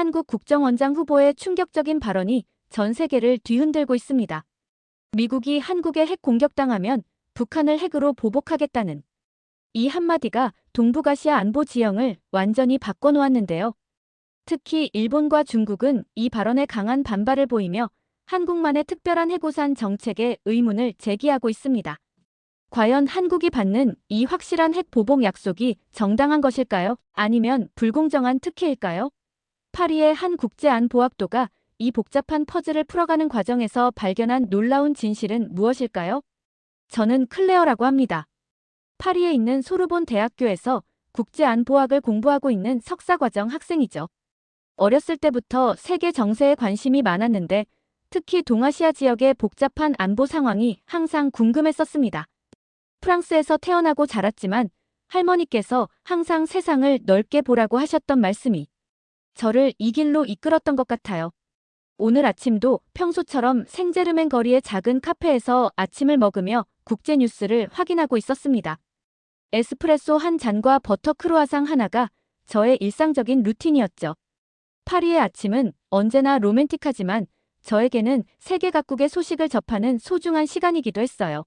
한국 국정원장 후보의 충격적인 발언이 전 세계를 뒤흔들고 있습니다. 미국이 한국에 핵 공격당하면 북한을 핵으로 보복하겠다는 이 한마디가 동북아시아 안보 지형을 완전히 바꿔놓았는데요. 특히 일본과 중국은 이 발언에 강한 반발을 보이며 한국만의 특별한 해구산 정책에 의문을 제기하고 있습니다. 과연 한국이 받는 이 확실한 핵 보복 약속이 정당한 것일까요? 아니면 불공정한 특혜일까요? 파리의 한 국제안보학도가 이 복잡한 퍼즐을 풀어가는 과정에서 발견한 놀라운 진실은 무엇일까요? 저는 클레어라고 합니다. 파리에 있는 소르본 대학교에서 국제안보학을 공부하고 있는 석사과정 학생이죠. 어렸을 때부터 세계 정세에 관심이 많았는데 특히 동아시아 지역의 복잡한 안보 상황이 항상 궁금했었습니다. 프랑스에서 태어나고 자랐지만 할머니께서 항상 세상을 넓게 보라고 하셨던 말씀이 저를 이 길로 이끌었던 것 같아요. 오늘 아침도 평소처럼 생제르맹 거리의 작은 카페에서 아침을 먹으며 국제 뉴스를 확인하고 있었습니다. 에스프레소 한 잔과 버터 크루아상 하나가 저의 일상적인 루틴이었죠. 파리의 아침은 언제나 로맨틱하지만 저에게는 세계 각국의 소식을 접하는 소중한 시간이기도 했어요.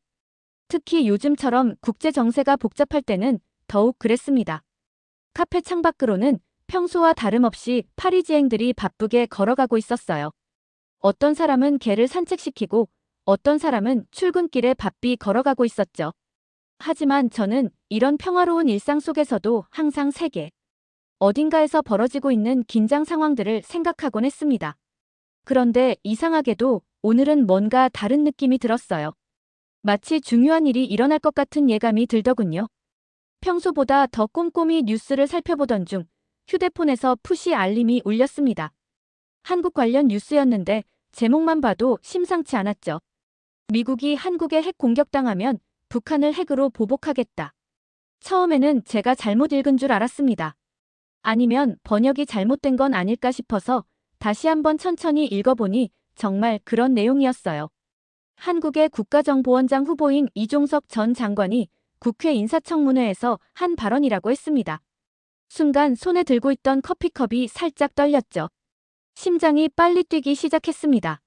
특히 요즘처럼 국제 정세가 복잡할 때는 더욱 그랬습니다. 카페 창밖으로는 평소와 다름없이 파리지앵들이 바쁘게 걸어가고 있었어요. 어떤 사람은 개를 산책시키고 어떤 사람은 출근길에 바삐 걸어가고 있었죠. 하지만 저는 이런 평화로운 일상 속에서도 항상 세계 어딘가에서 벌어지고 있는 긴장 상황들을 생각하곤 했습니다. 그런데 이상하게도 오늘은 뭔가 다른 느낌이 들었어요. 마치 중요한 일이 일어날 것 같은 예감이 들더군요. 평소보다 더 꼼꼼히 뉴스를 살펴보던 중 휴대폰에서 푸시 알림이 울렸습니다. 한국 관련 뉴스였는데 제목만 봐도 심상치 않았죠. 미국이 한국에 핵 공격당하면 북한을 핵으로 보복하겠다. 처음에는 제가 잘못 읽은 줄 알았습니다. 아니면 번역이 잘못된 건 아닐까 싶어서 다시 한번 천천히 읽어보니 정말 그런 내용이었어요. 한국의 국가정보원장 후보인 이종석 전 장관이 국회 인사청문회에서 한 발언이라고 했습니다. 순간 손에 들고 있던 커피컵이 살짝 떨렸죠. 심장이 빨리 뛰기 시작했습니다.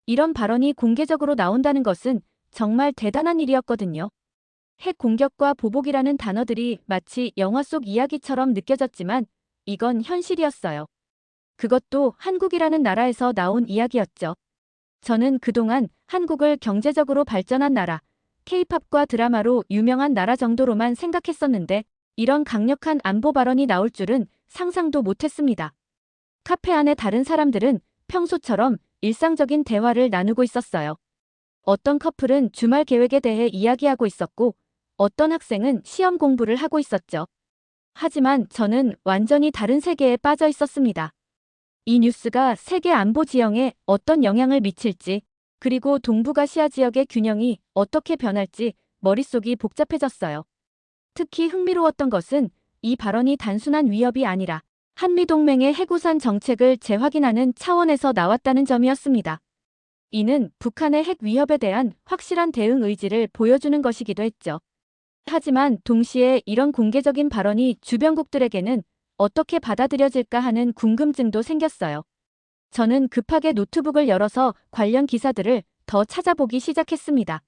이런 발언이 공개적으로 나온다는 것은 정말 대단한 일이었거든요. 핵 공격과 보복이라는 단어들이 마치 영화 속 이야기처럼 느껴졌지만 이건 현실이었어요. 그것도 한국이라는 나라에서 나온 이야기였죠. 저는 그동안 한국을 경제적으로 발전한 나라, K-팝과 드라마로 유명한 나라 정도로만 생각했었는데 이런 강력한 안보 발언이 나올 줄은 상상도 못했습니다. 카페 안의 다른 사람들은 평소처럼 일상적인 대화를 나누고 있었어요. 어떤 커플은 주말 계획에 대해 이야기하고 있었고 어떤 학생은 시험 공부를 하고 있었죠. 하지만 저는 완전히 다른 세계에 빠져 있었습니다. 이 뉴스가 세계 안보 지형에 어떤 영향을 미칠지, 그리고 동북아시아 지역의 균형이 어떻게 변할지 머릿속이 복잡해졌어요. 특히 흥미로웠던 것은 이 발언이 단순한 위협이 아니라 한미동맹의 핵우산 정책을 재확인하는 차원에서 나왔다는 점이었습니다. 이는 북한의 핵 위협에 대한 확실한 대응 의지를 보여주는 것이기도 했죠. 하지만 동시에 이런 공개적인 발언이 주변국들에게는 어떻게 받아들여질까 하는 궁금증도 생겼어요. 저는 급하게 노트북을 열어서 관련 기사들을 더 찾아보기 시작했습니다.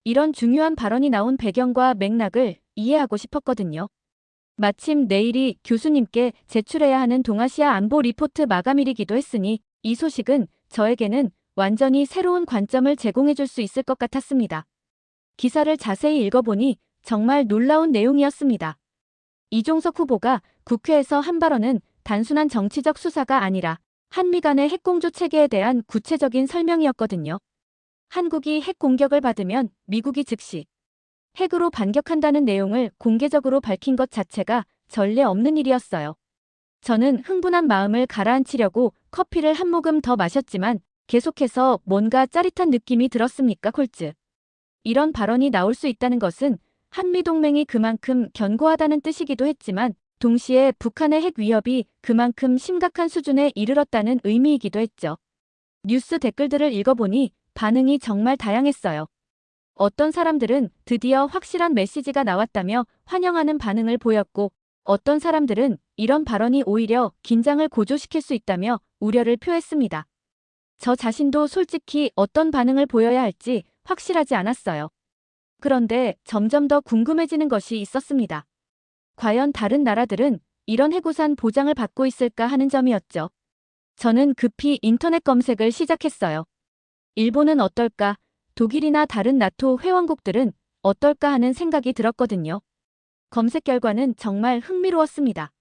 이런 중요한 발언이 나온 배경과 맥락을 이해하고 싶었거든요. 마침 내일이 교수님께 제출해야 하는 동아시아 안보 리포트 마감일이기도 했으니 이 소식은 저에게는 완전히 새로운 관점을 제공해줄 수 있을 것 같았습니다. 기사를 자세히 읽어보니 정말 놀라운 내용이었습니다. 이종석 후보가 국회에서 한 발언은 단순한 정치적 수사가 아니라 한미 간의 핵공조 체계에 대한 구체적인 설명이었거든요. 한국이 핵 공격을 받으면 미국이 즉시 핵으로 반격한다는 내용을 공개적으로 밝힌 것 자체가 전례 없는 일이었어요. 저는 흥분한 마음을 가라앉히려고 커피를 한 모금 더 마셨지만 계속해서 뭔가 짜릿한 느낌이 들었습니까, 콜즈? 이런 발언이 나올 수 있다는 것은 한미동맹이 그만큼 견고하다는 뜻이기도 했지만 동시에 북한의 핵 위협이 그만큼 심각한 수준에 이르렀다는 의미이기도 했죠. 뉴스 댓글들을 읽어보니 반응이 정말 다양했어요. 어떤 사람들은 드디어 확실한 메시지가 나왔다며 환영하는 반응을 보였고 어떤 사람들은 이런 발언이 오히려 긴장을 고조시킬 수 있다며 우려를 표했습니다. 저 자신도 솔직히 어떤 반응을 보여야 할지 확실하지 않았어요. 그런데 점점 더 궁금해지는 것이 있었습니다. 과연 다른 나라들은 이런 해고산 보장을 받고 있을까 하는 점이었죠. 저는 급히 인터넷 검색을 시작했어요. 일본은 어떨까? 독일이나 다른 나토 회원국들은 어떨까 하는 생각이 들었거든요. 검색 결과는 정말 흥미로웠습니다.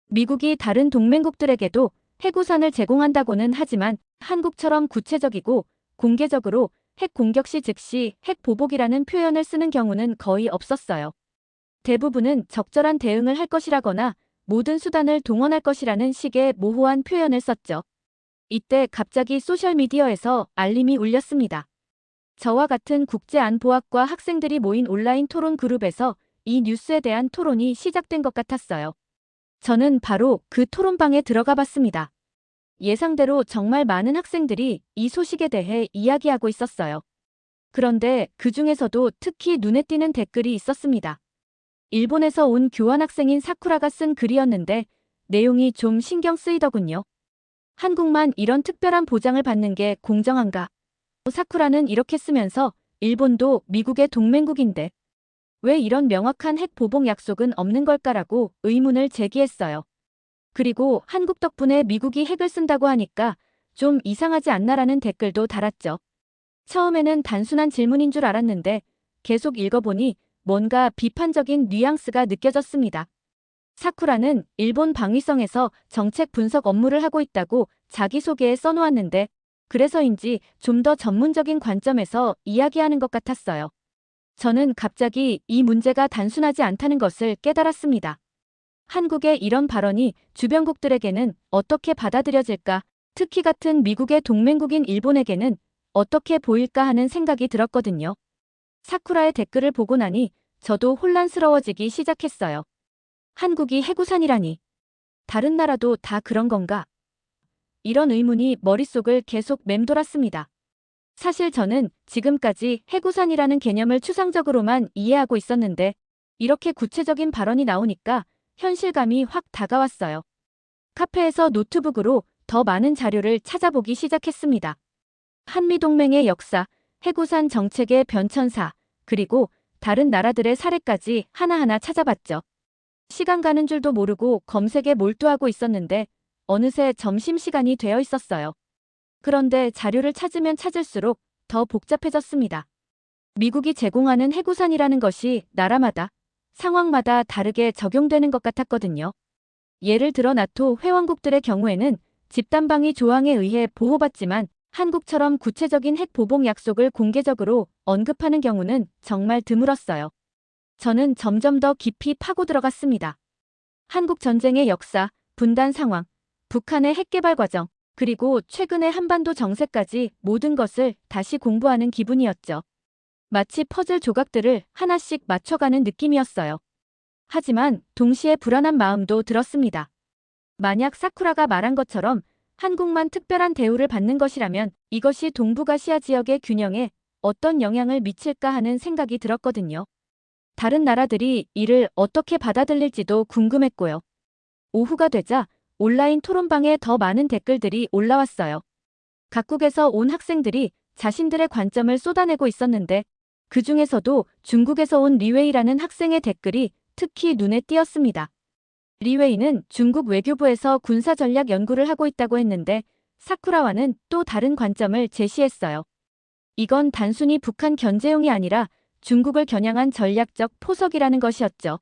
미국이 다른 동맹국들에게도 해구산을 제공한다고는 하지만 한국처럼 구체적이고 공개적으로 핵 공격 시 즉시 핵 보복이라는 표현을 쓰는 경우는 거의 없었어요. 대부분은 적절한 대응을 할 것이라거나 모든 수단을 동원할 것이라는 식의 모호한 표현을 썼죠. 이때 갑자기 소셜미디어에서 알림이 울렸습니다. 저와 같은 국제안보학과 학생들이 모인 온라인 토론 그룹에서 이 뉴스에 대한 토론이 시작된 것 같았어요. 저는 바로 그 토론방에 들어가 봤습니다. 예상대로 정말 많은 학생들이 이 소식에 대해 이야기하고 있었어요. 그런데 그 중에서도 특히 눈에 띄는 댓글이 있었습니다. 일본에서 온 교환학생인 사쿠라가 쓴 글이었는데 내용이 좀 신경 쓰이더군요. 한국만 이런 특별한 보장을 받는 게 공정한가? 사쿠라는 이렇게 쓰면서 일본도 미국의 동맹국인데 왜 이런 명확한 핵 보복 약속은 없는 걸까라고 의문을 제기했어요. 그리고 한국 덕분에 미국이 핵을 쓴다고 하니까 좀 이상하지 않나라는 댓글도 달았죠. 처음에는 단순한 질문인 줄 알았는데 계속 읽어보니 뭔가 비판적인 뉘앙스가 느껴졌습니다. 사쿠라는 일본 방위성에서 정책 분석 업무를 하고 있다고 자기소개에 써놓았는데 그래서인지 좀 더 전문적인 관점에서 이야기하는 것 같았어요. 저는 갑자기 이 문제가 단순하지 않다는 것을 깨달았습니다. 한국의 이런 발언이 주변국들에게는 어떻게 받아들여질까, 특히 같은 미국의 동맹국인 일본에게는 어떻게 보일까 하는 생각이 들었거든요. 사쿠라의 댓글을 보고 나니 저도 혼란스러워지기 시작했어요. 한국이 해구산이라니. 다른 나라도 다 그런 건가? 이런 의문이 머릿속을 계속 맴돌았습니다. 사실 저는 지금까지 해구산이라는 개념을 추상적으로만 이해하고 있었는데 이렇게 구체적인 발언이 나오니까 현실감이 확 다가왔어요. 카페에서 노트북으로 더 많은 자료를 찾아보기 시작했습니다. 한미동맹의 역사, 해구산 정책의 변천사, 그리고 다른 나라들의 사례까지 하나하나 찾아봤죠. 시간 가는 줄도 모르고 검색에 몰두하고 있었는데 어느새 점심시간이 되어 있었어요. 그런데 자료를 찾으면 찾을수록 더 복잡해졌습니다. 미국이 제공하는 해구산이라는 것이 나라마다, 상황마다 다르게 적용되는 것 같았거든요. 예를 들어 나토 회원국들의 경우에는 집단방위 조항에 의해 보호받지만 한국처럼 구체적인 핵 보복 약속을 공개적으로 언급하는 경우는 정말 드물었어요. 저는 점점 더 깊이 파고 들어갔습니다. 한국 전쟁의 역사, 분단 상황, 북한의 핵개발 과정, 그리고 최근의 한반도 정세까지 모든 것을 다시 공부하는 기분이었죠. 마치 퍼즐 조각들을 하나씩 맞춰가는 느낌이었어요. 하지만 동시에 불안한 마음도 들었습니다. 만약 사쿠라가 말한 것처럼 한국만 특별한 대우를 받는 것이라면 이것이 동북아시아 지역의 균형에 어떤 영향을 미칠까 하는 생각이 들었거든요. 다른 나라들이 이를 어떻게 받아들일지도 궁금했고요. 오후가 되자 온라인 토론방에 더 많은 댓글들이 올라왔어요. 각국에서 온 학생들이 자신들의 관점을 쏟아내고 있었는데 그 중에서도 중국에서 온 리웨이라는 학생의 댓글이 특히 눈에 띄었습니다. 리웨이는 중국 외교부에서 군사전략 연구를 하고 있다고 했는데 사쿠라와는 또 다른 관점을 제시했어요. 이건 단순히 북한 견제용이 아니라 중국을 겨냥한 전략적 포석이라는 것이었죠.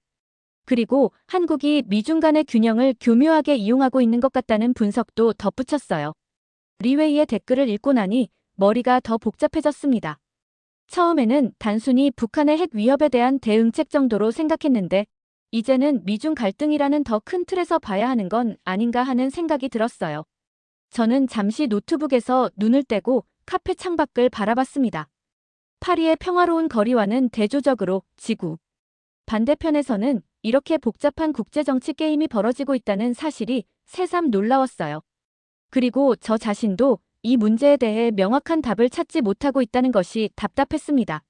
그리고 한국이 미중 간의 균형을 교묘하게 이용하고 있는 것 같다는 분석도 덧붙였어요. 리웨이의 댓글을 읽고 나니 머리가 더 복잡해졌습니다. 처음에는 단순히 북한의 핵 위협에 대한 대응책 정도로 생각했는데 이제는 미중 갈등이라는 더 큰 틀에서 봐야 하는 건 아닌가 하는 생각이 들었어요. 저는 잠시 노트북에서 눈을 떼고 카페 창밖을 바라봤습니다. 파리의 평화로운 거리와는 대조적으로 지구 반대편에서는 이렇게 복잡한 국제정치 게임이 벌어지고 있다는 사실이 새삼 놀라웠어요. 그리고 저 자신도 이 문제에 대해 명확한 답을 찾지 못하고 있다는 것이 답답했습니다.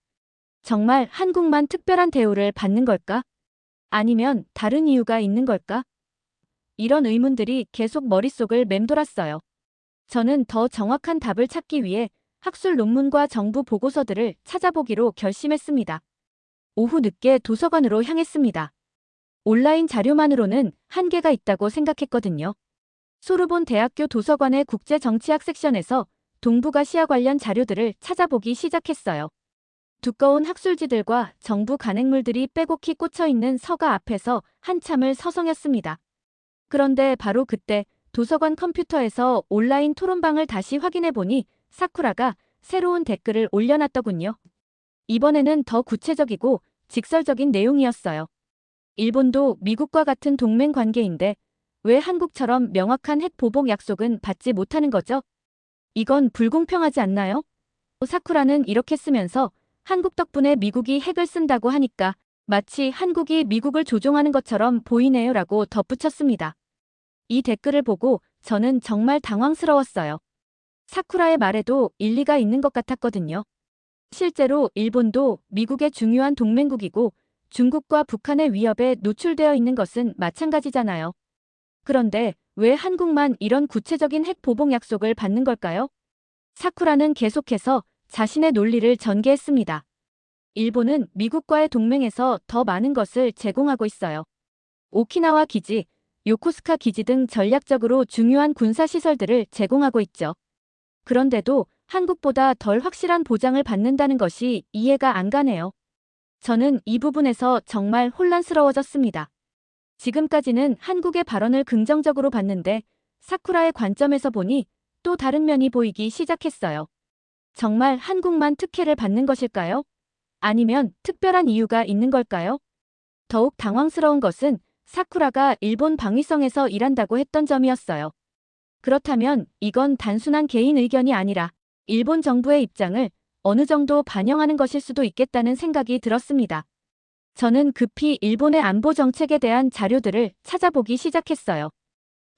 정말 한국만 특별한 대우를 받는 걸까? 아니면 다른 이유가 있는 걸까? 이런 의문들이 계속 머릿속을 맴돌았어요. 저는 더 정확한 답을 찾기 위해 학술 논문과 정부 보고서들을 찾아보기로 결심했습니다. 오후 늦게 도서관으로 향했습니다. 온라인 자료만으로는 한계가 있다고 생각했거든요. 소르본 대학교 도서관의 국제정치학 섹션에서 동북아시아 관련 자료들을 찾아보기 시작했어요. 두꺼운 학술지들과 정부 간행물들이 빼곡히 꽂혀있는 서가 앞에서 한참을 서성였습니다. 그런데 바로 그때 도서관 컴퓨터에서 온라인 토론방을 다시 확인해보니 사쿠라가 새로운 댓글을 올려놨더군요. 이번에는 더 구체적이고 직설적인 내용이었어요. 일본도 미국과 같은 동맹 관계인데 왜 한국처럼 명확한 핵 보복 약속은 받지 못하는 거죠? 이건 불공평하지 않나요? 사쿠라는 이렇게 쓰면서 한국 덕분에 미국이 핵을 쓴다고 하니까 마치 한국이 미국을 조종하는 것처럼 보이네요 라고 덧붙였습니다. 이 댓글을 보고 저는 정말 당황스러웠어요. 사쿠라의 말에도 일리가 있는 것 같았거든요. 실제로 일본도 미국의 중요한 동맹국이고 중국과 북한의 위협에 노출되어 있는 것은 마찬가지잖아요. 그런데 왜 한국만 이런 구체적인 핵 보복 약속을 받는 걸까요? 사쿠라는 계속해서 자신의 논리를 전개했습니다. 일본은 미국과의 동맹에서 더 많은 것을 제공하고 있어요. 오키나와 기지, 요코스카 기지 등 전략적으로 중요한 군사시설들을 제공하고 있죠. 그런데도 한국보다 덜 확실한 보장을 받는다는 것이 이해가 안 가네요. 저는 이 부분에서 정말 혼란스러워졌습니다. 지금까지는 한국의 발언을 긍정적으로 봤는데 사쿠라의 관점에서 보니 또 다른 면이 보이기 시작했어요. 정말 한국만 특혜를 받는 것일까요? 아니면 특별한 이유가 있는 걸까요? 더욱 당황스러운 것은 사쿠라가 일본 방위성에서 일한다고 했던 점이었어요. 그렇다면 이건 단순한 개인 의견이 아니라 일본 정부의 입장을 어느 정도 반영하는 것일 수도 있겠다는 생각이 들었습니다. 저는 급히 일본의 안보 정책에 대한 자료들을 찾아보기 시작했어요.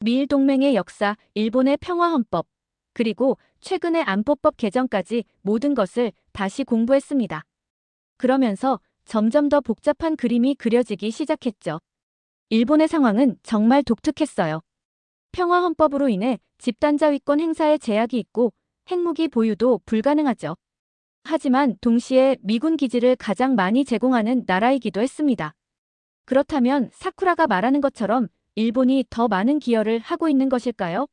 미일 동맹의 역사, 일본의 평화헌법, 그리고 최근의 안보법 개정까지 모든 것을 다시 공부했습니다. 그러면서 점점 더 복잡한 그림이 그려지기 시작했죠. 일본의 상황은 정말 독특했어요. 평화헌법으로 인해 집단자위권 행사에 제약이 있고 핵무기 보유도 불가능하죠. 하지만 동시에 미군 기지를 가장 많이 제공하는 나라이기도 했습니다. 그렇다면 사쿠라가 말하는 것처럼 일본이 더 많은 기여를 하고 있는 것일까요?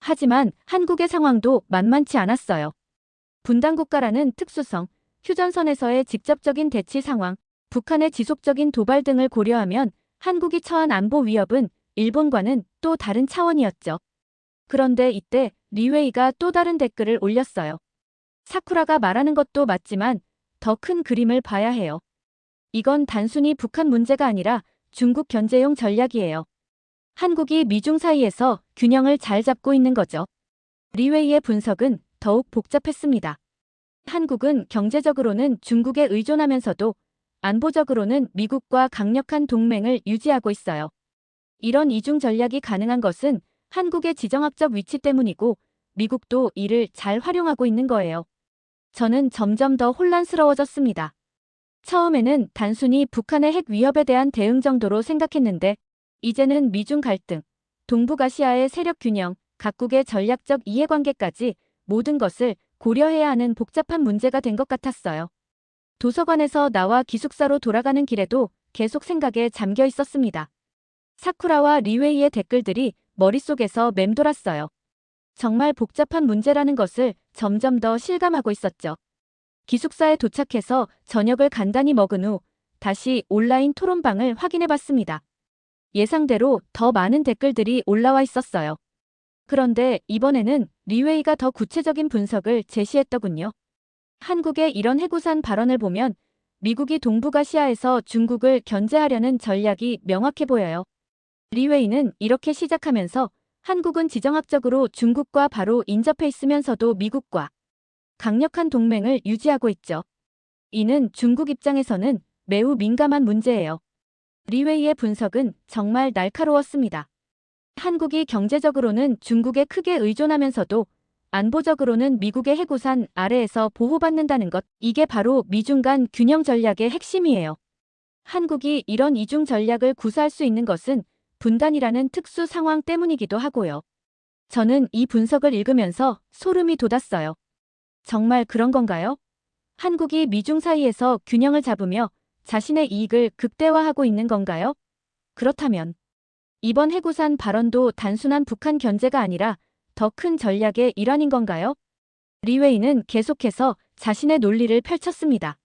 하지만 한국의 상황도 만만치 않았어요. 분단국가라는 특수성, 휴전선에서의 직접적인 대치 상황, 북한의 지속적인 도발 등을 고려하면 한국이 처한 안보 위협은 일본과는 또 다른 차원이었죠. 그런데 이때 리웨이가 또 다른 댓글을 올렸어요. 사쿠라가 말하는 것도 맞지만 더 큰 그림을 봐야 해요. 이건 단순히 북한 문제가 아니라 중국 견제용 전략이에요. 한국이 미중 사이에서 균형을 잘 잡고 있는 거죠. 리웨이의 분석은 더욱 복잡했습니다. 한국은 경제적으로는 중국에 의존하면서도 안보적으로는 미국과 강력한 동맹을 유지하고 있어요. 이런 이중 전략이 가능한 것은 한국의 지정학적 위치 때문이고 미국도 이를 잘 활용하고 있는 거예요. 저는 점점 더 혼란스러워졌습니다. 처음에는 단순히 북한의 핵 위협에 대한 대응 정도로 생각했는데 이제는 미중 갈등, 동북아시아의 세력 균형, 각국의 전략적 이해관계까지 모든 것을 고려해야 하는 복잡한 문제가 된 것 같았어요. 도서관에서 나와 기숙사로 돌아가는 길에도 계속 생각에 잠겨 있었습니다. 사쿠라와 리웨이의 댓글들이 머릿속에서 맴돌았어요. 정말 복잡한 문제라는 것을 점점 더 실감하고 있었죠. 기숙사에 도착해서 저녁을 간단히 먹은 후 다시 온라인 토론방을 확인해봤습니다. 예상대로 더 많은 댓글들이 올라와 있었어요. 그런데 이번에는 리웨이가 더 구체적인 분석을 제시했더군요. 한국의 이런 해구산 발언을 보면 미국이 동북아시아에서 중국을 견제하려는 전략이 명확해 보여요. 리웨이는 이렇게 시작하면서 한국은 지정학적으로 중국과 바로 인접해 있으면서도 미국과 강력한 동맹을 유지하고 있죠. 이는 중국 입장에서는 매우 민감한 문제예요. 리웨이의 분석은 정말 날카로웠습니다. 한국이 경제적으로는 중국에 크게 의존하면서도 안보적으로는 미국의 해구산 아래에서 보호받는다는 것, 이게 바로 미중 간 균형 전략의 핵심이에요. 한국이 이런 이중 전략을 구사할 수 있는 것은 분단이라는 특수 상황 때문이기도 하고요. 저는 이 분석을 읽으면서 소름이 돋았어요. 정말 그런 건가요? 한국이 미중 사이에서 균형을 잡으며 자신의 이익을 극대화하고 있는 건가요? 그렇다면 이번 해구산 발언도 단순한 북한 견제가 아니라 더 큰 전략의 일환인 건가요? 리웨이는 계속해서 자신의 논리를 펼쳤습니다.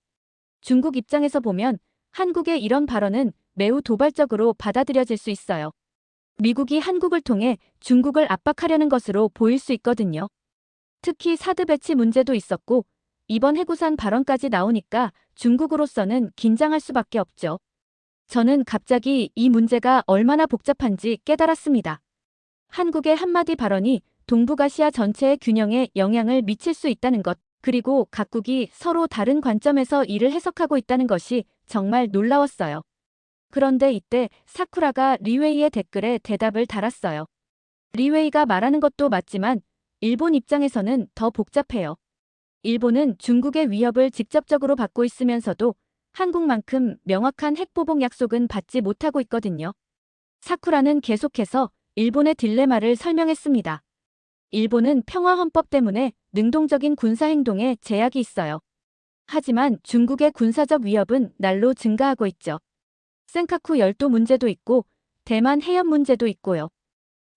중국 입장에서 보면 한국의 이런 발언은 매우 도발적으로 받아들여질 수 있어요. 미국이 한국을 통해 중국을 압박하려는 것으로 보일 수 있거든요. 특히 사드 배치 문제도 있었고 이번 해구산 발언까지 나오니까 중국으로서는 긴장할 수밖에 없죠. 저는 갑자기 이 문제가 얼마나 복잡한지 깨달았습니다. 한국의 한마디 발언이 동북아시아 전체의 균형에 영향을 미칠 수 있다는 것, 그리고 각국이 서로 다른 관점에서 이를 해석하고 있다는 것이 정말 놀라웠어요. 그런데 이때 사쿠라가 리웨이의 댓글에 대답을 달았어요. 리웨이가 말하는 것도 맞지만 일본 입장에서는 더 복잡해요. 일본은 중국의 위협을 직접적으로 받고 있으면서도 한국만큼 명확한 핵보복 약속은 받지 못하고 있거든요. 사쿠라는 계속해서 일본의 딜레마를 설명했습니다. 일본은 평화헌법 때문에 능동적인 군사행동에 제약이 있어요. 하지만 중국의 군사적 위협은 날로 증가하고 있죠. 센카쿠 열도 문제도 있고 대만 해협 문제도 있고요.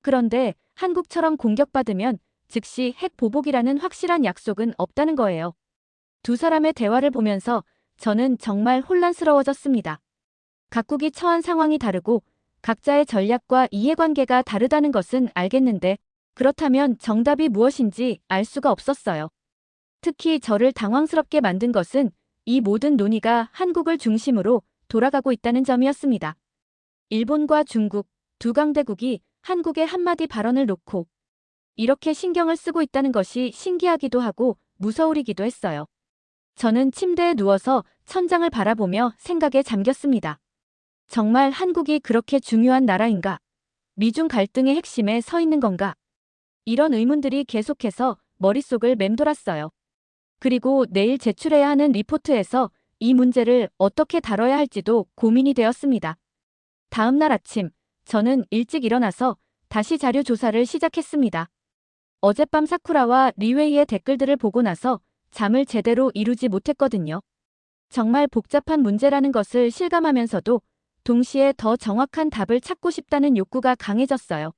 그런데 한국처럼 공격받으면 즉시 핵 보복이라는 확실한 약속은 없다는 거예요. 두 사람의 대화를 보면서 저는 정말 혼란스러워졌습니다. 각국이 처한 상황이 다르고 각자의 전략과 이해관계가 다르다는 것은 알겠는데 그렇다면 정답이 무엇인지 알 수가 없었어요. 특히 저를 당황스럽게 만든 것은 이 모든 논의가 한국을 중심으로 돌아가고 있다는 점이었습니다. 일본과 중국, 두 강대국이 한국의 한마디 발언을 놓고 이렇게 신경을 쓰고 있다는 것이 신기하기도 하고 무서울이기도 했어요. 저는 침대에 누워서 천장을 바라보며 생각에 잠겼습니다. 정말 한국이 그렇게 중요한 나라인가? 미중 갈등의 핵심에 서 있는 건가? 이런 의문들이 계속해서 머릿속을 맴돌았어요. 그리고 내일 제출해야 하는 리포트에서 이 문제를 어떻게 다뤄야 할지도 고민이 되었습니다. 다음 날 아침, 저는 일찍 일어나서 다시 자료 조사를 시작했습니다. 어젯밤 사쿠라와 리웨이의 댓글들을 보고 나서 잠을 제대로 이루지 못했거든요. 정말 복잡한 문제라는 것을 실감하면서도 동시에 더 정확한 답을 찾고 싶다는 욕구가 강해졌어요.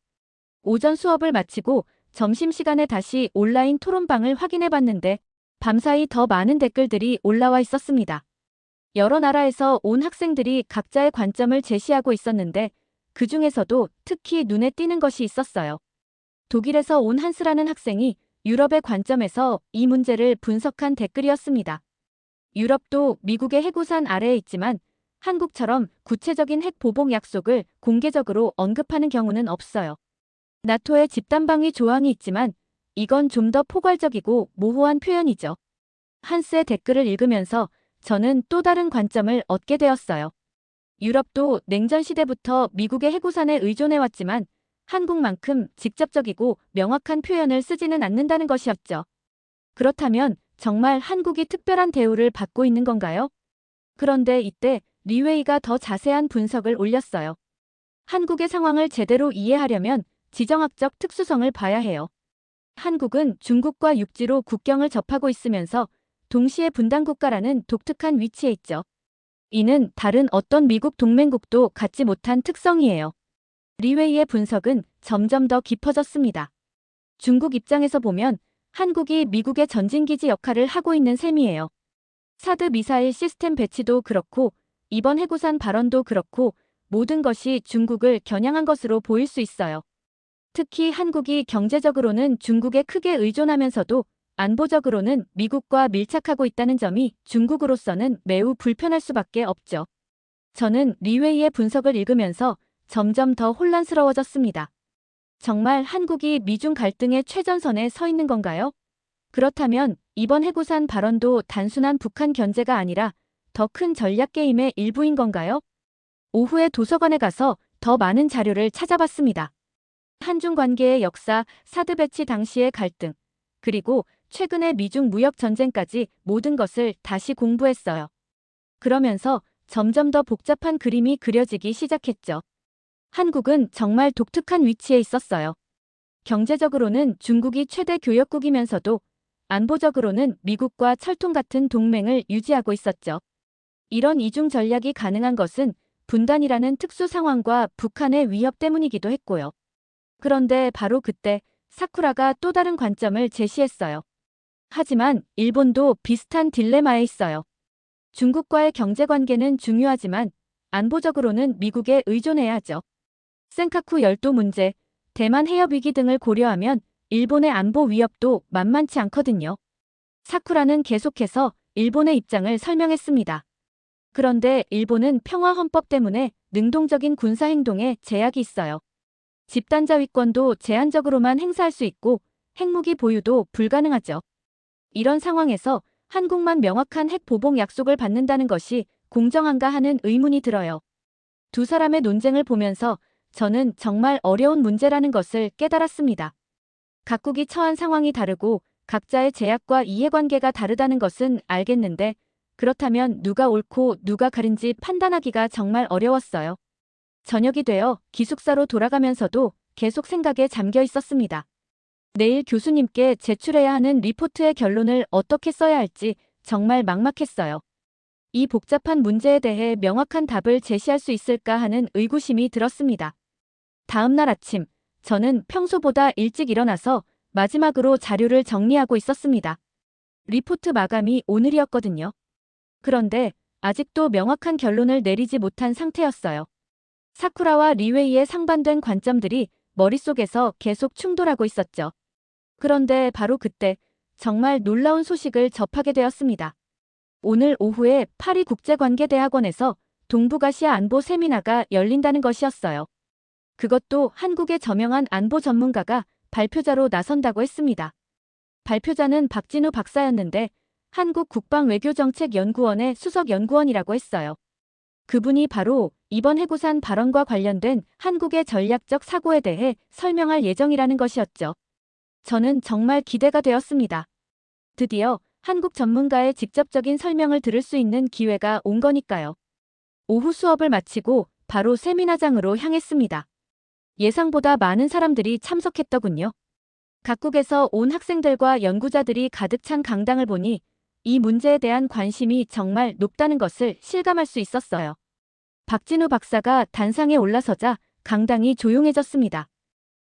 오전 수업을 마치고 점심시간에 다시 온라인 토론방을 확인해봤는데 밤사이 더 많은 댓글들이 올라와 있었습니다. 여러 나라에서 온 학생들이 각자의 관점을 제시하고 있었는데 그 중에서도 특히 눈에 띄는 것이 있었어요. 독일에서 온 한스라는 학생이 유럽의 관점에서 이 문제를 분석한 댓글이었습니다. 유럽도 미국의 해구산 아래에 있지만 한국처럼 구체적인 핵 보복 약속을 공개적으로 언급하는 경우는 없어요. 나토의 집단방위 조항이 있지만 이건 좀 더 포괄적이고 모호한 표현이죠. 한스의 댓글을 읽으면서 저는 또 다른 관점을 얻게 되었어요. 유럽도 냉전 시대부터 미국의 해구산에 의존해왔지만 한국만큼 직접적이고 명확한 표현을 쓰지는 않는다는 것이었죠. 그렇다면 정말 한국이 특별한 대우를 받고 있는 건가요? 그런데 이때 리웨이가 더 자세한 분석을 올렸어요. 한국의 상황을 제대로 이해하려면 지정학적 특수성을 봐야 해요. 한국은 중국과 육지로 국경을 접하고 있으면서 동시에 분단국가라는 독특한 위치에 있죠. 이는 다른 어떤 미국 동맹국도 갖지 못한 특성이에요. 리웨이의 분석은 점점 더 깊어졌습니다. 중국 입장에서 보면 한국이 미국의 전진기지 역할을 하고 있는 셈이에요. 사드 미사일 시스템 배치도 그렇고 이번 해구산 발언도 그렇고 모든 것이 중국을 겨냥한 것으로 보일 수 있어요. 특히 한국이 경제적으로는 중국에 크게 의존하면서도 안보적으로는 미국과 밀착하고 있다는 점이 중국으로서는 매우 불편할 수밖에 없죠. 저는 리웨이의 분석을 읽으면서 점점 더 혼란스러워졌습니다. 정말 한국이 미중 갈등의 최전선에 서 있는 건가요? 그렇다면 이번 해구산 발언도 단순한 북한 견제가 아니라 더 큰 전략 게임의 일부인 건가요? 오후에 도서관에 가서 더 많은 자료를 찾아봤습니다. 한중 관계의 역사, 사드 배치 당시의 갈등, 그리고 최근의 미중 무역 전쟁까지 모든 것을 다시 공부했어요. 그러면서 점점 더 복잡한 그림이 그려지기 시작했죠. 한국은 정말 독특한 위치에 있었어요. 경제적으로는 중국이 최대 교역국이면서도 안보적으로는 미국과 철통 같은 동맹을 유지하고 있었죠. 이런 이중 전략이 가능한 것은 분단이라는 특수 상황과 북한의 위협 때문이기도 했고요. 그런데 바로 그때 사쿠라가 또 다른 관점을 제시했어요. 하지만 일본도 비슷한 딜레마에 있어요. 중국과의 경제관계는 중요하지만 안보적으로는 미국에 의존해야 하죠. 센카쿠 열도 문제, 대만 해협 위기 등을 고려하면 일본의 안보 위협도 만만치 않거든요. 사쿠라는 계속해서 일본의 입장을 설명했습니다. 그런데 일본은 평화헌법 때문에 능동적인 군사행동에 제약이 있어요. 집단자위권도 제한적으로만 행사할 수 있고 핵무기 보유도 불가능하죠. 이런 상황에서 한국만 명확한 핵 보복 약속을 받는다는 것이 공정한가 하는 의문이 들어요. 두 사람의 논쟁을 보면서 저는 정말 어려운 문제라는 것을 깨달았습니다. 각국이 처한 상황이 다르고 각자의 제약과 이해관계가 다르다는 것은 알겠는데 그렇다면 누가 옳고 누가 가른지 판단하기가 정말 어려웠어요. 저녁이 되어 기숙사로 돌아가면서도 계속 생각에 잠겨 있었습니다. 내일 교수님께 제출해야 하는 리포트의 결론을 어떻게 써야 할지 정말 막막했어요. 이 복잡한 문제에 대해 명확한 답을 제시할 수 있을까 하는 의구심이 들었습니다. 다음 날 아침, 저는 평소보다 일찍 일어나서 마지막으로 자료를 정리하고 있었습니다. 리포트 마감이 오늘이었거든요. 그런데 아직도 명확한 결론을 내리지 못한 상태였어요. 사쿠라와 리웨이의 상반된 관점들이 머릿속에서 계속 충돌하고 있었죠. 그런데 바로 그때 정말 놀라운 소식을 접하게 되었습니다. 오늘 오후에 파리 국제관계대학원에서 동북아시아 안보 세미나가 열린다는 것이었어요. 그것도 한국의 저명한 안보 전문가가 발표자로 나선다고 했습니다. 발표자는 박진우 박사였는데 한국 국방외교정책연구원의 수석연구원이라고 했어요. 그분이 바로 이번 해구산 발언과 관련된 한국의 전략적 사고에 대해 설명할 예정이라는 것이었죠. 저는 정말 기대가 되었습니다. 드디어 한국 전문가의 직접적인 설명을 들을 수 있는 기회가 온 거니까요. 오후 수업을 마치고 바로 세미나장으로 향했습니다. 예상보다 많은 사람들이 참석했더군요. 각국에서 온 학생들과 연구자들이 가득 찬 강당을 보니 이 문제에 대한 관심이 정말 높다는 것을 실감할 수 있었어요. 박진우 박사가 단상에 올라서자 강당이 조용해졌습니다.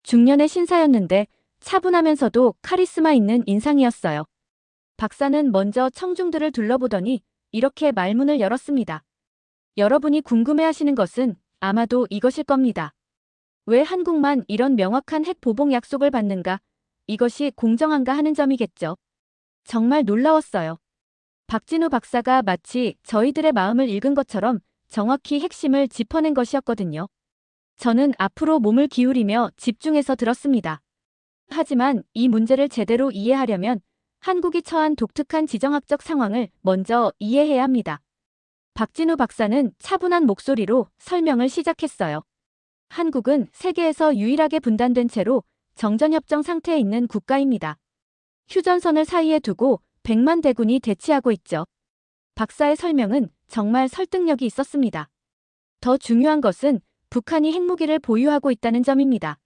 중년의 신사였는데 차분하면서도 카리스마 있는 인상이었어요. 박사는 먼저 청중들을 둘러보더니 이렇게 말문을 열었습니다. 여러분이 궁금해하시는 것은 아마도 이것일 겁니다. 왜 한국만 이런 명확한 핵 보복 약속을 받는가? 이것이 공정한가 하는 점이겠죠. 정말 놀라웠어요. 박진우 박사가 마치 저희들의 마음을 읽은 것처럼 정확히 핵심을 짚어낸 것이었거든요. 저는 앞으로 몸을 기울이며 집중해서 들었습니다. 하지만 이 문제를 제대로 이해하려면 한국이 처한 독특한 지정학적 상황을 먼저 이해해야 합니다. 박진우 박사는 차분한 목소리로 설명을 시작했어요. 한국은 세계에서 유일하게 분단된 채로 정전협정 상태에 있는 국가입니다. 휴전선을 사이에 두고 100만 대군이 대치하고 있죠. 박사의 설명은 정말 설득력이 있었습니다. 더 중요한 것은 북한이 핵무기를 보유하고 있다는 점입니다.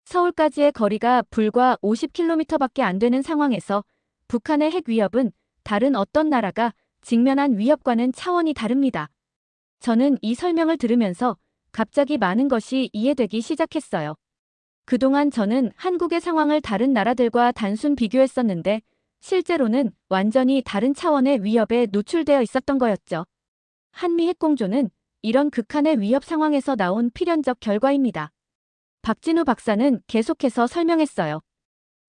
서울까지의 거리가 불과 50km밖에 안 되는 상황에서 북한의 핵 위협은 다른 어떤 나라가 직면한 위협과는 차원이 다릅니다. 저는 이 설명을 들으면서 갑자기 많은 것이 이해되기 시작했어요. 그동안 저는 한국의 상황을 다른 나라들과 단순 비교했었는데 실제로는 완전히 다른 차원의 위협에 노출되어 있었던 거였죠. 한미 핵공조는 이런 극한의 위협 상황에서 나온 필연적 결과입니다. 박진우 박사는 계속해서 설명했어요.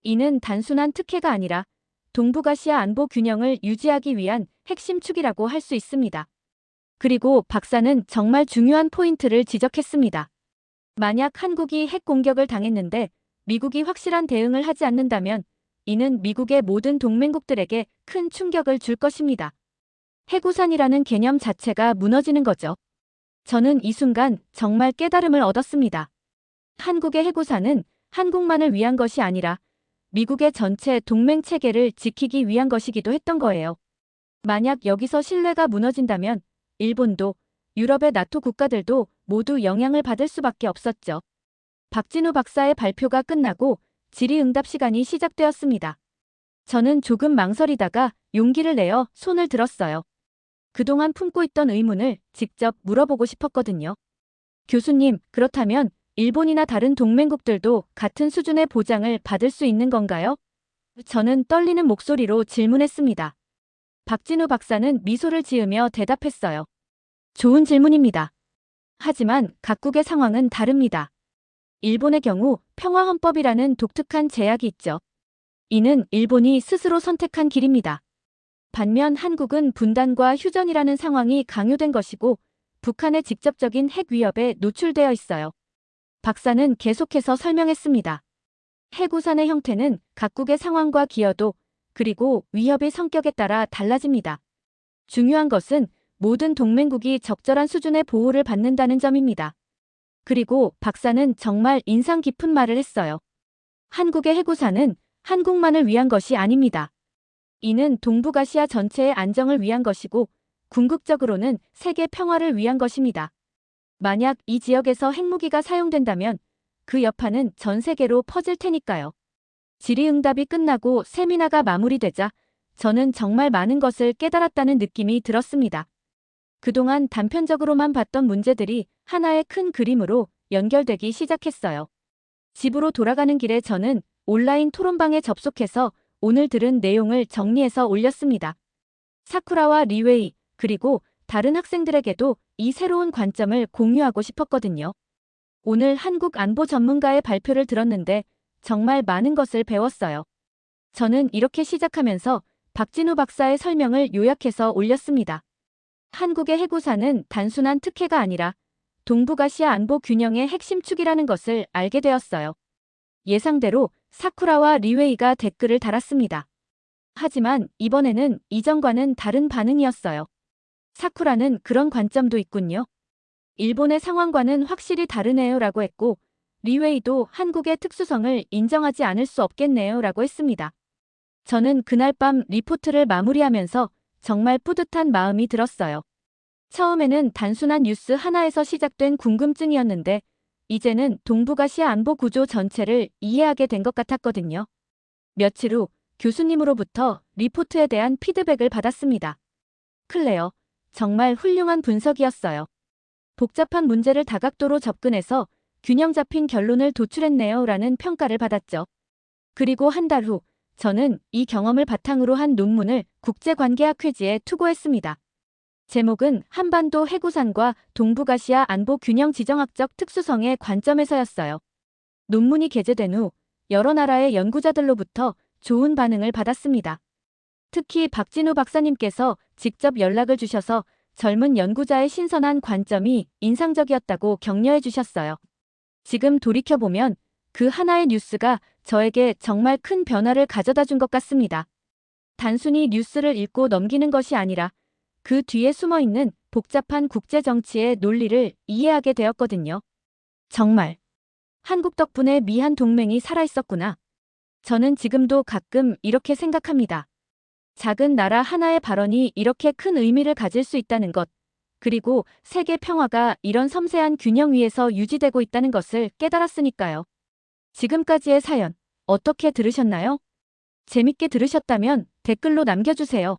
이는 단순한 특혜가 아니라 동북아시아 안보 균형을 유지하기 위한 핵심 축이라고 할 수 있습니다. 그리고 박사는 정말 중요한 포인트를 지적했습니다. 만약 한국이 핵 공격을 당했는데 미국이 확실한 대응을 하지 않는다면 이는 미국의 모든 동맹국들에게 큰 충격을 줄 것입니다. 해구산이라는 개념 자체가 무너지는 거죠. 저는 이 순간 정말 깨달음을 얻었습니다. 한국의 해구산은 한국만을 위한 것이 아니라 미국의 전체 동맹 체계를 지키기 위한 것이기도 했던 거예요. 만약 여기서 신뢰가 무너진다면 일본도 유럽의 나토 국가들도 모두 영향을 받을 수밖에 없었죠. 박진우 박사의 발표가 끝나고 질의응답 시간이 시작되었습니다. 저는 조금 망설이다가 용기를 내어 손을 들었어요. 그동안 품고 있던 의문을 직접 물어보고 싶었거든요. 교수님, 그렇다면 일본이나 다른 동맹국들도 같은 수준의 보장을 받을 수 있는 건가요? 저는 떨리는 목소리로 질문했습니다. 박진우 박사는 미소를 지으며 대답했어요. 좋은 질문입니다. 하지만 각국의 상황은 다릅니다. 일본의 경우 평화헌법이라는 독특한 제약이 있죠. 이는 일본이 스스로 선택한 길입니다. 반면 한국은 분단과 휴전이라는 상황이 강요된 것이고 북한의 직접적인 핵 위협에 노출되어 있어요. 박사는 계속해서 설명했습니다. 핵우산의 형태는 각국의 상황과 기여도 그리고 위협의 성격에 따라 달라집니다. 중요한 것은 모든 동맹국이 적절한 수준의 보호를 받는다는 점입니다. 그리고 박사는 정말 인상 깊은 말을 했어요. 한국의 핵우산은 한국만을 위한 것이 아닙니다. 이는 동북아시아 전체의 안정을 위한 것이고 궁극적으로는 세계 평화를 위한 것입니다. 만약 이 지역에서 핵무기가 사용된다면 그 여파는 전 세계로 퍼질 테니까요. 질의응답이 끝나고 세미나가 마무리되자 저는 정말 많은 것을 깨달았다는 느낌이 들었습니다. 그동안 단편적으로만 봤던 문제들이 하나의 큰 그림으로 연결되기 시작했어요. 집으로 돌아가는 길에 저는 온라인 토론방에 접속해서 오늘 들은 내용을 정리해서 올렸습니다. 사쿠라와 리웨이, 그리고 다른 학생들에게도 이 새로운 관점을 공유하고 싶었거든요. 오늘 한국 안보 전문가의 발표를 들었는데 정말 많은 것을 배웠어요. 저는 이렇게 시작하면서 박진우 박사의 설명을 요약해서 올렸습니다. 한국의 핵우산은 단순한 특혜가 아니라 동북아시아 안보 균형의 핵심 축이라는 것을 알게 되었어요. 예상대로 사쿠라와 리웨이가 댓글을 달았습니다. 하지만 이번에는 이전과는 다른 반응이었어요. 사쿠라는 그런 관점도 있군요. 일본의 상황과는 확실히 다르네요 라고 했고 리웨이도 한국의 특수성을 인정하지 않을 수 없겠네요 라고 했습니다. 저는 그날 밤 리포트를 마무리하면서 정말 뿌듯한 마음이 들었어요. 처음에는 단순한 뉴스 하나에서 시작된 궁금증이었는데 이제는 동북아시아 안보 구조 전체를 이해하게 된 것 같았거든요. 며칠 후 교수님으로부터 리포트에 대한 피드백을 받았습니다. 클레어, 정말 훌륭한 분석이었어요. 복잡한 문제를 다각도로 접근해서 균형 잡힌 결론을 도출했네요 라는 평가를 받았죠. 그리고 한 달 후 저는 이 경험을 바탕으로 한 논문을 국제관계학회지에 투고했습니다. 제목은 한반도 핵우산과 동북아시아 안보 균형 지정학적 특수성의 관점에서였어요. 논문이 게재된 후 여러 나라의 연구자들로부터 좋은 반응을 받았습니다. 특히 박진우 박사님께서 직접 연락을 주셔서 젊은 연구자의 신선한 관점이 인상적이었다고 격려해 주셨어요. 지금 돌이켜보면 그 하나의 뉴스가 저에게 정말 큰 변화를 가져다 준 것 같습니다. 단순히 뉴스를 읽고 넘기는 것이 아니라 그 뒤에 숨어있는 복잡한 국제정치의 논리를 이해하게 되었거든요. 정말 한국 덕분에 미한 동맹이 살아있었구나. 저는 지금도 가끔 이렇게 생각합니다. 작은 나라 하나의 발언이 이렇게 큰 의미를 가질 수 있다는 것, 그리고 세계 평화가 이런 섬세한 균형 위에서 유지되고 있다는 것을 깨달았으니까요. 지금까지의 사연, 어떻게 들으셨나요? 재밌게 들으셨다면 댓글로 남겨주세요.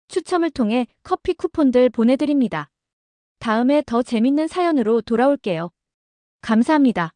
추첨을 통해 커피 쿠폰들 보내드립니다. 다음에 더 재밌는 사연으로 돌아올게요. 감사합니다.